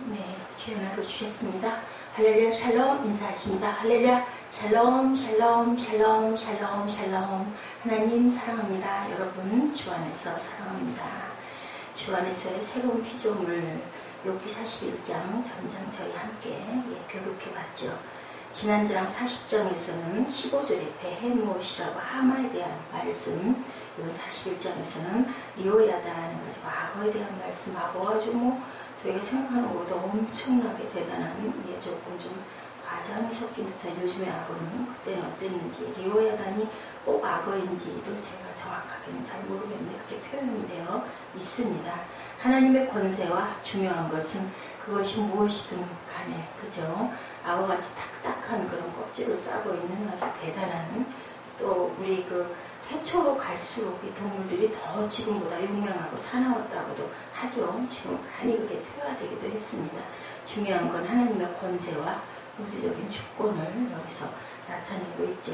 네, 귀한 하루 주셨습니다. 할렐루야 샬롬 인사하십니다. 할렐루야 샬롬 샬롬 샬롬 샬롬 샬롬. 하나님 사랑합니다. 여러분 주 안에서 사랑합니다. 주 안에서의 새로운 피조물 욥기 41장 전장 저희 함께 교독해 봤죠. 지난 장 40장에서는 15절에 베헤못이라고 하마에 대한 말씀, 이번 41장에서는 리오야다라는 과거에 대한 말씀하고 아주 저희가 생각하는 것보다 엄청나게 대단한, 조금 좀 과장이 섞인 듯한 요즘의 악어는 그때는 어땠는지, 리오야단이 꼭 악어인지도 제가 정확하게는 잘 모르겠는데 그렇게 표현이 되어 있습니다. 하나님의 권세와 중요한 것은 그것이 무엇이든 간에, 그죠? 악어같이 딱딱한 그런 껍질을 싸고 있는 아주 대단한, 또 우리 태초로 갈수록 이 동물들이 더 지금보다 용맹하고 사나웠다고도 하죠. 지금 많이 그게 퇴화되기도 했습니다. 중요한 건 하나님의 권세와 우주적인 주권을 여기서 나타내고 있죠.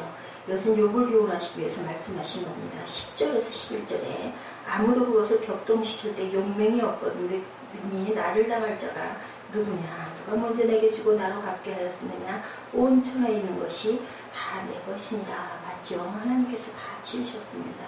이것은 욥을 교훈하시기 위해서 말씀하신 겁니다. 10절에서 11절에 아무도 그것을 격동시킬 때 용맹이 없거든. 니 나를 당할 자가 누구냐? 누가 먼저 내게 주고 나로 갚게 하였느냐? 온 천하에 있는 것이 다 내 것이니라. 맞죠? 하나님께서 다 지으셨습니다.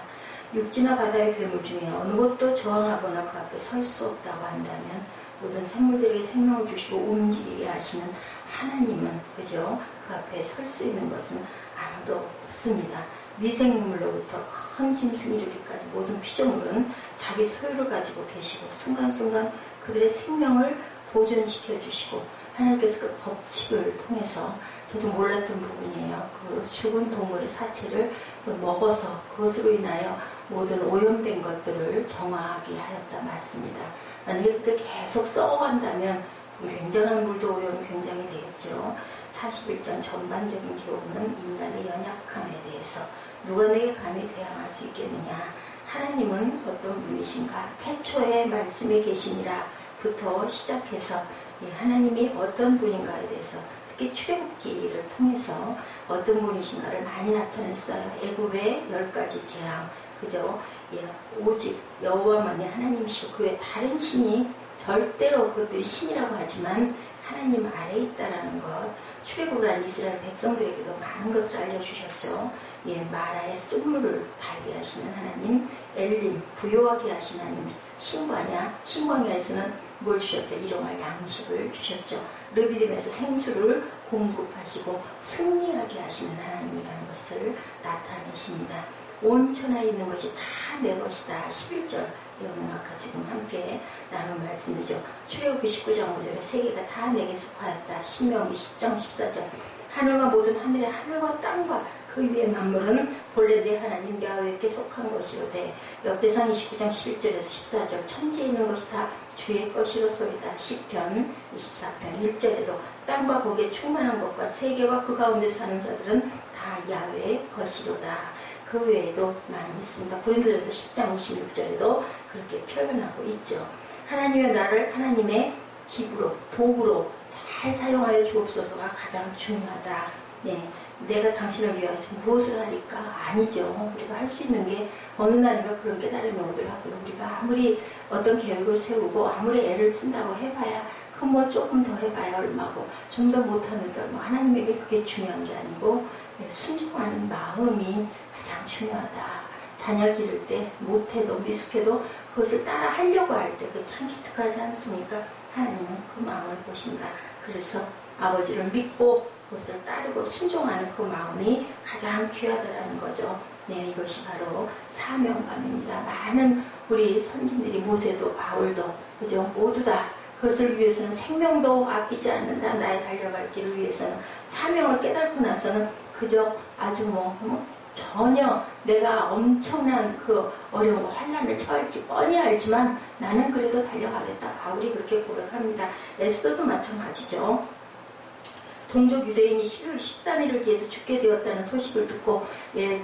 육지나 바다의 괴물 중에 어느 것도 저항하거나 그 앞에 설 수 없다고 한다면, 모든 생물들에게 생명을 주시고 움직이게 하시는 하나님은, 그죠? 그 앞에 설 수 있는 것은 아무도 없습니다. 미생물로부터 큰 짐승 이르기까지 모든 피조물은 자기 소유를 가지고 계시고 순간순간 그들의 생명을 보존시켜 주시고, 하나님께서 그 법칙을 통해서, 저도 몰랐던 부분이에요. 그 죽은 동물의 사체를 먹어서 그것으로 인하여 모든 오염된 것들을 정화하게 하였다 맞습니다. 만약에 그게 계속 썩어간다면 굉장한 물도 오염이 굉장히 되겠죠. 41장 전반적인 교훈은 인간의 연약함에 대해서 누가 내게 감히 대항할 수 있겠느냐. 하나님은 어떤 분이신가. 태초의 말씀에 계시니라 부터 시작해서 하나님이 어떤 분인가에 대해서, 특히 출애굽기를 통해서 어떤 분이신가를 많이 나타냈어요. 애굽의 10가지 재앙, 그죠? 오직 여호와만이 하나님이시고 그 외에 다른 신이 절대로, 그것들이 신이라고 하지만 하나님 아래에 있다라는 것. 출애굽을 한 이스라엘 백성들에게도 많은 것을 알려주셨죠. 마라의 쓴물을 달게 하시는 하나님, 엘림 부요하게 하시는 하나님, 신광야에서는 뭘 주셨어요? 일용할 양식을 주셨죠. 르비딤에서 생수를 공급하시고 승리하게 하시는 하나님이라는 것을 나타내십니다. 온 천하에 있는 것이 다 내 것이다. 11절, 이거는 아까 지금 함께 나눈 말씀이죠. 출애굽기 19장 5절에 세계가 다 내게 속하였다. 신명기 10장 14절, 하늘과 모든 하늘의 하늘과 땅과 그 위의 만물은 본래 내 하나님 야훼께 속한 것이로되, 역대상 29장 11절에서 14절, 천지에 있는 것이 다 주의 것이로소이다. 시편 24편 1절에도 땅과 거기에 충만한 것과 세계와 그 가운데 사는 자들은 다 야훼의 것이로다. 그 외에도 많이 있습니다. 고린도전서 10장 26절에도 그렇게 표현하고 있죠. 하나님의 나를 하나님의 기부로, 도구로 잘 사용하여 주옵소서가 가장 중요하다. 내가 당신을 위해서 무엇을 하니까? 아니죠. 우리가 할 수 있는 게 어느 날인가 그런 깨달음이 오더라고요. 우리가 아무리 어떤 계획을 세우고 아무리 애를 쓴다고 해봐야, 조금 더 해봐야 얼마고, 좀 더 못하면 더 하나님에게 그게 중요한 게 아니고 순종하는 마음이 가장 중요하다. 자녀 기를 때 못해도 미숙해도 그것을 따라 하려고 할 때 그 참 기특하지 않습니까? 하나님은 그 마음을 보신다. 그래서 아버지를 믿고 그것을 따르고 순종하는 그 마음이 가장 귀하다라는 거죠. 이것이 바로 사명감입니다. 많은 우리 선진들이, 모세도 바울도, 그죠? 모두 다 그것을 위해서는 생명도 아끼지 않는다. 나의 달려갈 길을 위해서는 사명을 깨닫고 나서는 그저 아주 전혀 내가 엄청난 그 어려운 환난을 처할지 뻔히 알지만 나는 그래도 달려가겠다. 바울이 그렇게 고백합니다. 에스더도 마찬가지죠. 동족 유대인이 11월 13일을 기해서 죽게 되었다는 소식을 듣고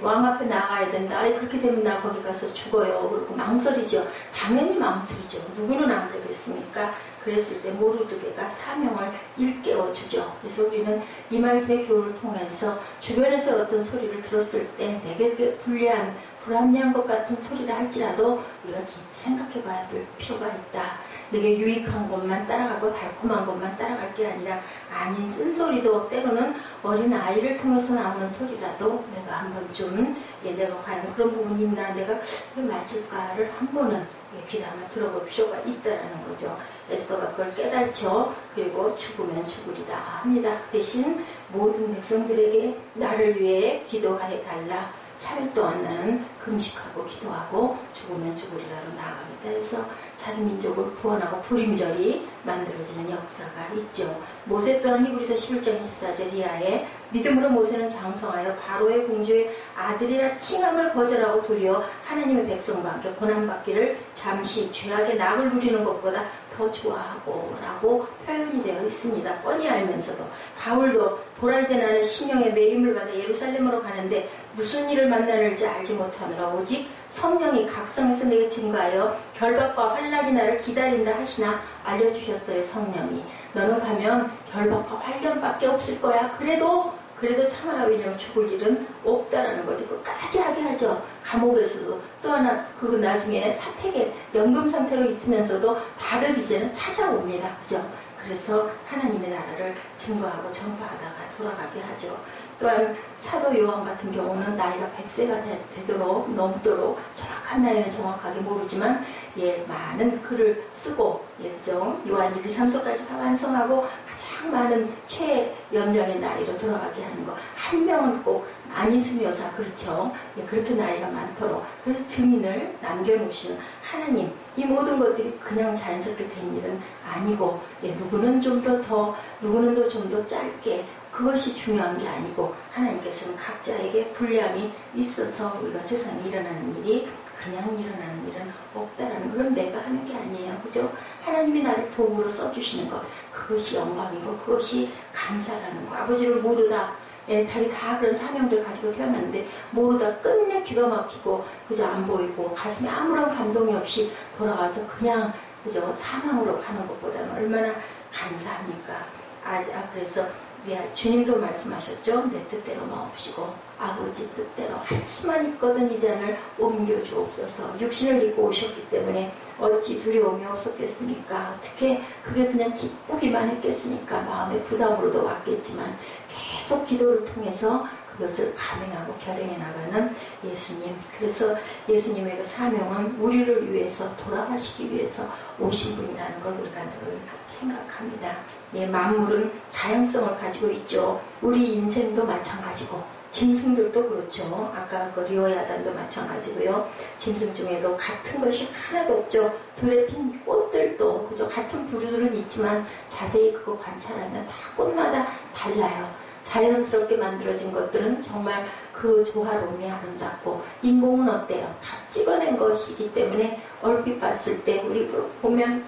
왕 앞에 나가야 된다. 그렇게 되면 나 거기 가서 죽어요. 그리고 망설이죠. 당연히 망설이죠. 누구는 안 그러겠습니까? 그랬을 때 모르드게가 사명을 일깨워주죠. 그래서 우리는 이 말씀의 교훈을 통해서 주변에서 어떤 소리를 들었을 때 내게 불리한, 불합리한 것 같은 소리를 할지라도 우리가 깊이 생각해 봐야 될 필요가 있다. 내게 유익한 것만 따라가고 거 달콤한 것만 따라갈 게 아니라 아닌 쓴소리도 때로는 어린 아이를 통해서 나오는 소리라도 내가 한번 좀 내가 과연 그런 부분이 있나, 내가 이게 맞을까를 한 번은 귀담아 들어볼 필요가 있다라는 거죠. 에스더가 그걸 깨닫죠. 그리고 죽으면 죽으리라 합니다. 그 대신 모든 백성들에게 나를 위해 기도하여 달라. 3일 동안 나는 금식하고 기도하고 죽으면 죽으리라로 나아가겠다 해서 자기 민족을 구원하고 불임절이 만들어지는 역사가 있죠. 모세 또한 히브리서 11장 24절 이하에 믿음으로 모세는 장성하여 바로의 공주의 아들이라 칭함을 거절하고 도리어 하나님의 백성과 함께 고난받기를 잠시 죄악의 낙을 누리는 것보다 더 좋아하고 라고 표현이 되어 있습니다. 뻔히 알면서도 바울도 보라 이제 나는 심령의 매임을 받아 예루살렘으로 가는데 무슨 일을 만나는지 알지 못하느라 오직 성령이 각성에서 내게 증거하여 결박과 환난이 나를 기다린다 하시나 알려주셨어요. 성령이 너는 가면 결박과 환난밖에 없을 거야. 그래도 참아라. 왜냐면 죽을 일은 없다라는 거지. 끝까지 하게 하죠. 감옥에서도 또 하나 그 나중에 사택에 연금 상태로 있으면서도 다들 이제는 찾아옵니다. 그죠? 그래서 하나님의 나라를 증거하고 전파하다가 돌아가게 하죠. 또한 사도 요한 같은 경우는 나이가 100세가 되도록 넘도록 정확한 나이는 정확하게 모르지만 많은 글을 쓰고 그죠? 요한 1, 2, 3서까지 다 완성하고 가장 많은 최연장의 나이로 돌아가게 하는 거. 한 명은 꼭 안인숙 여사 그렇죠. 그렇게 나이가 많도록 그래서 증인을 남겨놓으시는 하나님. 이 모든 것들이 그냥 자연스럽게 된 일은 아니고 누구는 좀 더 누구는 좀 더 짧게 그것이 중요한 게 아니고 하나님께서는 각자에게 분량이 있어서 우리가 세상에 일어나는 일이 그냥 일어나는 일은 없다라는 그런 내가 하는 게 아니에요. 그죠? 하나님이 나를 도구로 써주시는 것 그것이 영광이고 그것이 감사라는 거. 아버지를 모르다 달이 다 그런 사명들 가지고 태어났는데 모르다 끝내 기가 막히고 그저 안 보이고 가슴에 아무런 감동이 없이 돌아와서 그냥 그저 사망으로 가는 것보다는 얼마나 감사합니까? 그래서 주님도 말씀하셨죠. 내 뜻대로 마옵시고 아버지 뜻대로 할 수만 있거든 이 잔을 옮겨주옵소서. 육신을 입고 오셨기 때문에 어찌 두려움이 없었겠습니까? 어떻게 그게 그냥 기쁘기만 했겠습니까? 마음의 부담으로도 왔겠지만 계속 기도를 통해서 그것을 감행하고 결행해 나가는 예수님. 그래서 예수님의 그 사명은 우리를 위해서 돌아가시기 위해서 오신 분이라는 걸 우리가 늘 생각합니다. 만물은 다양성을 가지고 있죠. 우리 인생도 마찬가지고 짐승들도 그렇죠. 아까 그 리오야단도 마찬가지고요. 짐승 중에도 같은 것이 하나도 없죠. 들에 핀 꽃들도 그죠. 같은 부류들은 있지만 자세히 그거 관찰하면 다 꽃마다 달라요. 자연스럽게 만들어진 것들은 정말 그 조화로움이 아름답고 인공은 어때요? 다 찍어낸 것이기 때문에 얼핏 봤을 때 우리 보면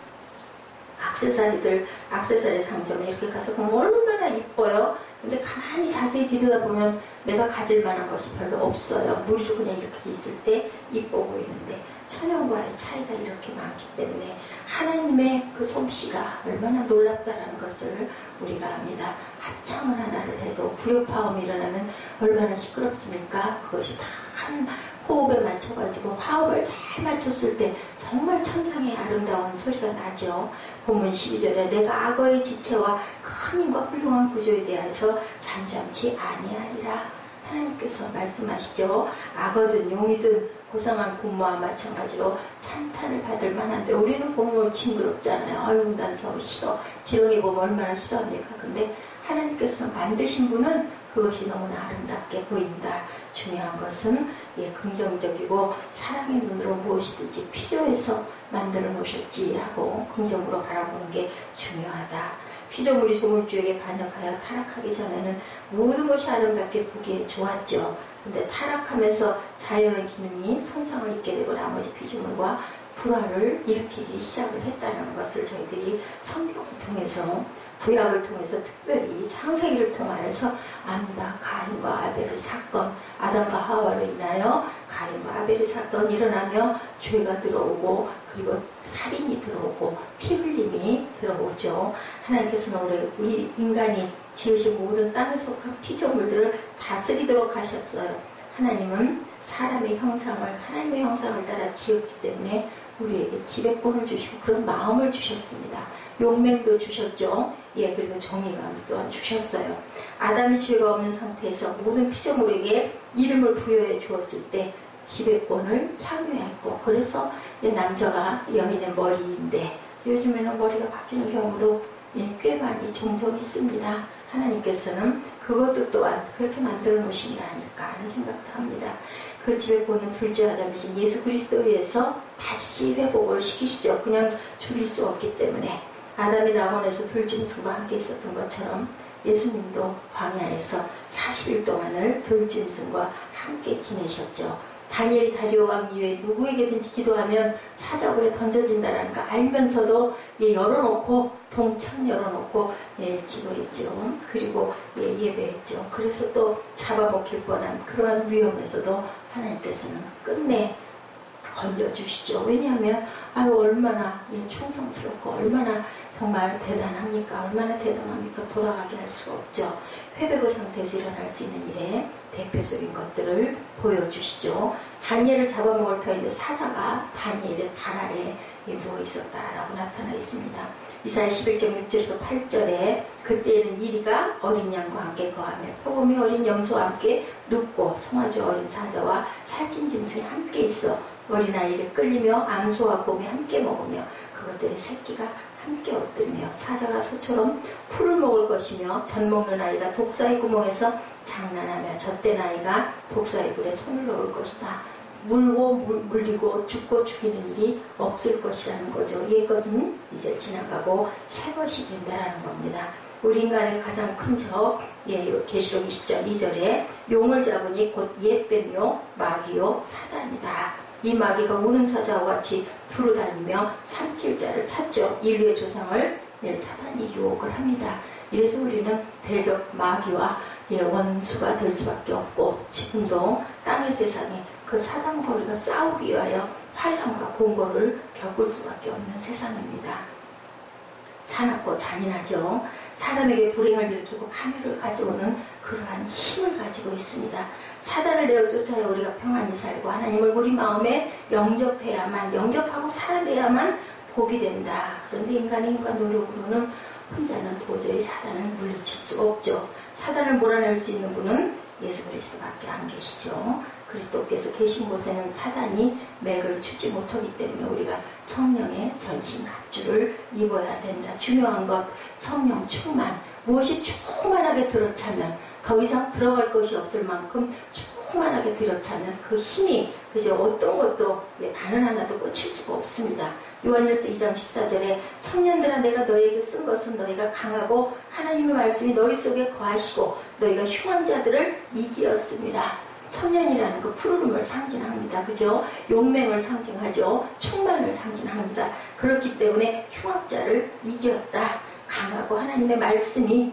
액세서리 상점에 이렇게 가서 보면 얼마나 이뻐요. 근데 가만히 자세히 들여다보면 내가 가질 만한 것이 별로 없어요. 물도 그냥 이렇게 있을 때 이뻐 보이는데 천연과의 차이가 이렇게 많기 때문에 하나님의 그 솜씨가 얼마나 놀랍다라는 것을 우리가 압니다. 합창을 하나를 해도 불협화음이 일어나면 얼마나 시끄럽습니까? 그것이 다 한 호흡에 맞춰가지고 화음을 잘 맞췄을 때 정말 천상의 아름다운 소리가 나죠. 본문 12절에 내가 악어의 지체와 큰 힘과 훌륭한 구조에 대해서 잠잠치 아니하리라. 하나님께서 말씀하시죠. 악어든 용이든 고상한 군무와 마찬가지로 찬탄을 받을 만한데 우리는 보면 징그럽잖아요. 아유 난 저거 싫어. 지렁이 보면 얼마나 싫어합니까? 근데 하나님께서 만드신 분은 그것이 너무나 아름답게 보인다. 중요한 것은 긍정적이고 사랑의 눈으로 무엇이든지 필요해서 만들어 놓으셨지 하고 긍정으로 바라보는 게 중요하다. 피조물이 조물주에게 반역하여 타락하기 전에는 모든 것이 아름답게 보기에 좋았죠. 근데 타락하면서 자연의 기능이 손상을 입게 되고 나머지 피조물과 불화를 일으키기 시작을 했다는 것을 저희들이 성경을 통해서 구약을 통해서 특별히 창세기를 통하여서 압니다. 가인과 아벨의 사건, 아담과 하와로 인하여 가인과 아벨의 사건이 일어나며 죄가 들어오고 그리고 살인이 들어오고 피 흘림이 들어오죠. 하나님께서는 우리 인간이 지으신 모든 땅에 속한 피조물들을 다스리도록 하셨어요. 하나님은 사람의 형상을 하나님의 형상을 따라 지었기 때문에 우리에게 지배권을 주시고 그런 마음을 주셨습니다. 용맹도 주셨죠. 예, 그리고 정의감 또한 주셨어요. 아담이 죄가 없는 상태에서 모든 피조물에게 이름을 부여해 주었을 때 지배권을 향유했고, 그래서 남자가 여인의 머리인데 요즘에는 머리가 바뀌는 경우도 꽤 많이 종종 있습니다. 하나님께서는 그것도 또한 그렇게 만들어 놓으신 게 아닐까 하는 생각도 합니다. 그 지배권은 둘째 아담이신 예수 그리스도에 의해서 다시 회복을 시키시죠. 그냥 줄일 수 없기 때문에. 아담이 낙원에서 들짐승과 함께 있었던 것처럼 예수님도 광야에서 40일 동안을 들짐승과 함께 지내셨죠. 다니엘이 다리오 왕 이외에 누구에게든지 기도하면 사자굴에 던져진다라는 거 알면서도 열어놓고 동창 열어놓고 기도했죠. 그리고 예배했죠. 그래서 또 잡아먹힐 뻔한 그러한 위험에서도 하나님께서는 끝내 건져주시죠. 왜냐하면 얼마나 충성스럽고 얼마나 정말 대단합니까? 얼마나 대단합니까? 돌아가게 할 수가 없죠. 회백의 상태에서 일어날 수 있는 일에 대표적인 것들을 보여주시죠. 다니엘을 잡아먹을 터인데 사자가 다니엘의 발 아래에 누워 있었다라고 나타나 있습니다. 이사야 11장 6절에서 8절에 그때에는 이리가 어린 양과 함께 거하며 표범이 어린 염소와 함께 눕고 송아지 어린 사자와 살찐 짐승이 함께 있어 어린아이에게 끌리며 암소와 곰이 함께 먹으며 그것들의 새끼가 함께 엎드리며 사자가 소처럼 풀을 먹을 것이며 젖 먹는 아이가 독사의 구멍에서 장난하며 젖된 아이가 독사의 굴에 손을 넣을 것이다. 물고 물리고 죽고 죽이는 일이 없을 것이라는 거죠. 이것은 이제 지나가고 새 것이 된다라는 겁니다. 우리 인간의 가장 큰 적, 계시록 20장 2절에 용을 잡으니 곧 옛뱀이요 마귀요 사단이다. 이 마귀가 우는 사자와 같이 두루 다니며 삼킬 자를 찾죠. 인류의 조상을 사단이 유혹을 합니다. 이래서 우리는 대적 마귀와 원수가 될 수밖에 없고 지금도 땅의 세상에 그 사단과 우리가 싸우기 위하여 환난과 공고를 겪을 수밖에 없는 세상입니다. 사납고 잔인하죠. 사람에게 불행을 일으키고 파멸을 가져오는 그러한 힘을 가지고 있습니다. 사단을 내어 쫓아야 우리가 평안히 살고 하나님을 우리 마음에 영접하고 살아내야만 복이 된다. 그런데 인간의 힘과 노력으로는 혼자는 도저히 사단을 물리칠 수가 없죠. 사단을 몰아낼 수 있는 분은 예수 그리스도밖에 안 계시죠. 그리스도께서 계신 곳에는 사단이 맥을 추지 못하기 때문에 우리가 성령의 전신 갑주를 입어야 된다. 중요한 것, 성령 충만. 무엇이 충만하게 들어차면 더 이상 들어갈 것이 없을 만큼 충만하게 들어차면 그 힘이 그저 어떤 것도 바늘 하나도 꽂힐 수가 없습니다. 요한일서 2장 14절에 청년들아 내가 너희에게 쓴 것은 너희가 강하고 하나님의 말씀이 너희 속에 거하시고 너희가 흉한 자들을 이기었습니다. 청년이라는 그 푸르름을 상징합니다. 그죠? 용맹을 상징하죠. 충만을 상징합니다. 그렇기 때문에 흉악자를 이겼다. 강하고 하나님의 말씀이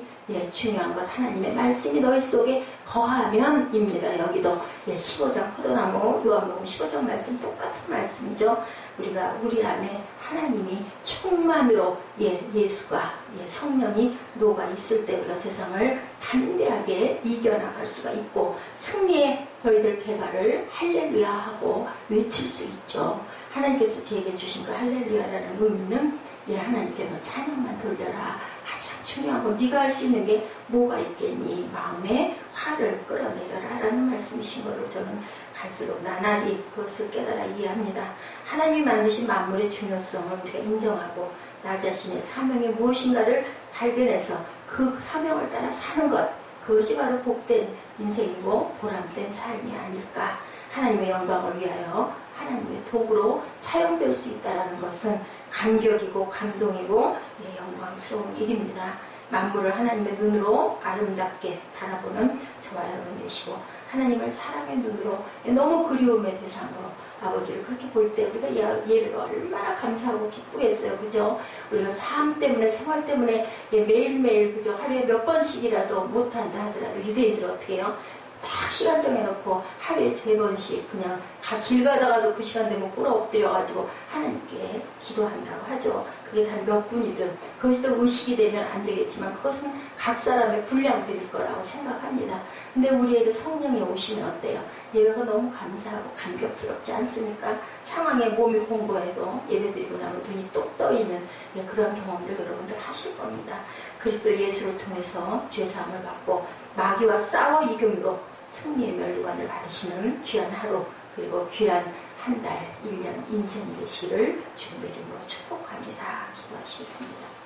중요한 것, 하나님의 말씀이 너희 속에 거하면입니다. 여기도 15장 포도나무 요한복음 15장 말씀 똑같은 말씀이죠. 우리가 우리 안에 하나님이 충만으로 예수가 성령이 녹아 있을 때 우리가 세상을 담대하게 이겨나갈 수가 있고 승리의 저희들 개발을 할렐루야 하고 외칠 수 있죠. 하나님께서 제게 주신 그 할렐루야라는 의미는 하나님께 너 찬양만 돌려라. 가장 중요한 건 네가 할 수 있는 게 뭐가 있겠니? 마음에 화를 끌어내려라 라는 말씀이신 걸로 저는 갈수록 나날이 그것을 깨달아 이해합니다. 하나님이 만드신 만물의 중요성을 우리가 인정하고 나 자신의 사명이 무엇인가를 발견해서 그 사명을 따라 사는 것, 그것이 바로 복된 인생이고 보람된 삶이 아닐까. 하나님의 영광을 위하여 하나님의 도구로 사용될 수 있다는 것은 감격이고 감동이고 영광스러운 일입니다. 만물을 하나님의 눈으로 아름답게 바라보는 저와 여러분 되시고 하나님을 사랑의 눈으로 너무 그리움의 대상으로 아버지를 그렇게 볼 때 우리가 예배가 얼마나 감사하고 기쁘겠어요. 그죠? 우리가 삶 때문에 생활 때문에 매일매일 그죠? 하루에 몇 번씩이라도 못한다 하더라도 유대인들 어떻게 해요? 딱 시간 정해놓고 하루에 3번씩 그냥 길 가다가도 그 시간 되면 꿇어 엎드려가지고 하나님께 기도한다고 하죠. 그게 단 몇 분이든 거기서 의식이 되면 안 되겠지만 그것은 각 사람의 분량들일 거라고 생각합니다. 근데 우리에게 성령이 오시면 어때요? 예배가 너무 감사하고 감격스럽지 않습니까? 상황에 몸이 공고해도 예배드리고 나면 눈이 똑 떠있는 그런 경험들 여러분들 하실 겁니다. 그리스도 예수를 통해서 죄사함을 받고 마귀와 싸워 이김으로 승리의 면류관을 받으시는 귀한 하루, 그리고 귀한 한 달, 1년 인생이 되시기를 주님의 이름으로 축복합니다. 기도하시겠습니다.